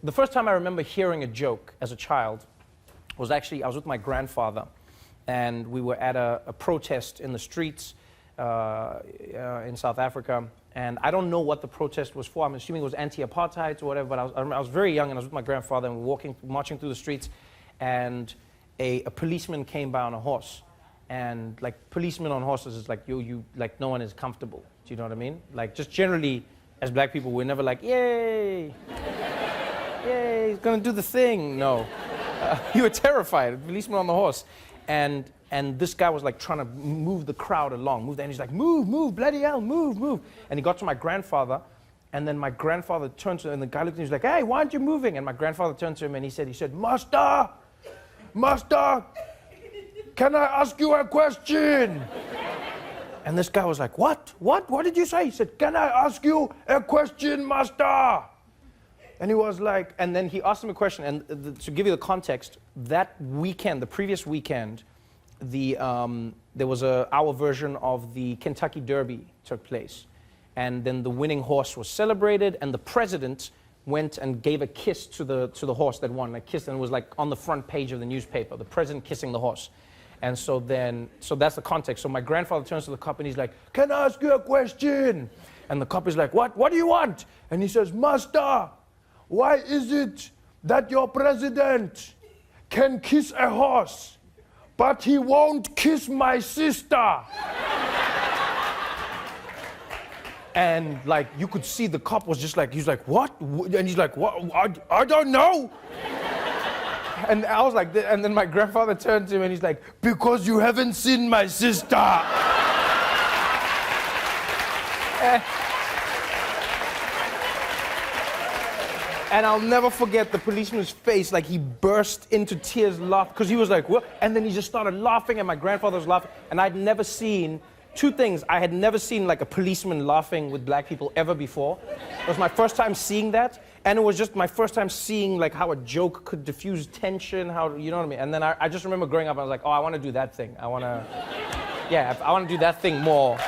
the first time I remember hearing a joke as a child was actually, I was with my grandfather, and we were at a protest in the streets in South Africa, and I don't know what the protest was for. I'm assuming it was anti-apartheid or whatever, but I was very young, and I was with my grandfather, and we were marching through the streets, and a policeman came by on a horse. And like policemen on horses is like you like no one is comfortable. Do you know what I mean? Like just generally as black people we're never like yay, yay, he's gonna do the thing. No, you were terrified. A policeman on the horse, and this guy was like trying to move the crowd along, and he's like move, bloody hell, move. And he got to my grandfather, and then my grandfather turned to him, and the guy looked at him, he's like, hey, why aren't you moving? And my grandfather turned to him and he said, Master. Can I ask you a question? And this guy was like, what? What did you say? He said, can I ask you a question, master? And he was like, and then he asked him a question, and to give you the context, that weekend, the previous weekend, there was our version of the Kentucky Derby took place. And then the winning horse was celebrated, and the president went and gave a kiss to the horse that won, a kiss, and it was like on the front page of the newspaper, the president kissing the horse. And so that's the context. So my grandfather turns to the cop and he's like, can I ask you a question? And the cop is like, what do you want? And he says, master, why is it that your president can kiss a horse, but he won't kiss my sister? And like you could see the cop was just like, he's like, what? And he's like, what? I don't know. And I was like, and then my grandfather turned to him and he's like, because you haven't seen my sister. And I'll never forget the policeman's face, like he burst into tears, laughed, because he was like, what? And then he just started laughing, and my grandfather was laughing, and I'd never seen, two things, I had never seen like a policeman laughing with black people ever before. It was my first time seeing that. And it was just my first time seeing like how a joke could diffuse tension, how, you know what I mean? And then I just remember growing up, I was like, oh, I want to do that thing. I want to do that thing more.